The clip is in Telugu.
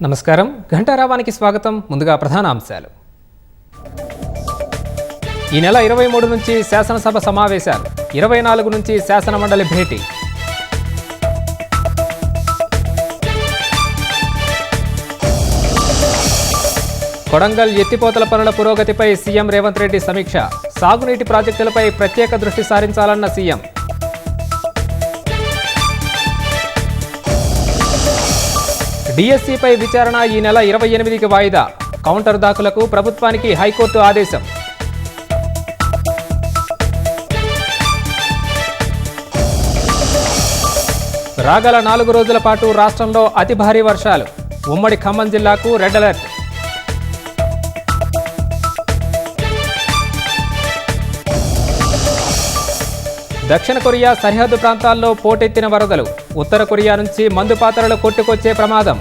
నమస్కారం. ఘంటారావానికి స్వాగతం. ముందుగా ప్రధాన అంశాలు. ఈ నెల 23 నుంచి శాసనసభ సమావేశాలు, 24 నుంచి శాసనమండలి భేటీ. కొడంగల్ ఎత్తిపోతల పనుల పురోగతిపై సీఎం రేవంత్ రెడ్డి సమీక్ష. సాగునీటి ప్రాజెక్టులపై ప్రత్యేక దృష్టి సారించాలన్న సీఎం. డిఎస్సిపై విచారణ ఈ నెల 28కి వాయిదా. కౌంటర్ దాఖలకు ప్రభుత్వానికి హైకోర్టు ఆదేశం. రాగల 4 రోజుల పాటు రాష్ట్రంలో అతి భారీ వర్షాలు. ఉమ్మడి ఖమ్మం జిల్లాకు రెడ్ అలర్ట్. దక్షిణ కొరియా సరిహద్దు ప్రాంతాల్లో పోటెత్తిన వరదలు. ఉత్తర కొరియా నుంచి మందు పాత్రలు కొట్టుకొచ్చే ప్రమాదం.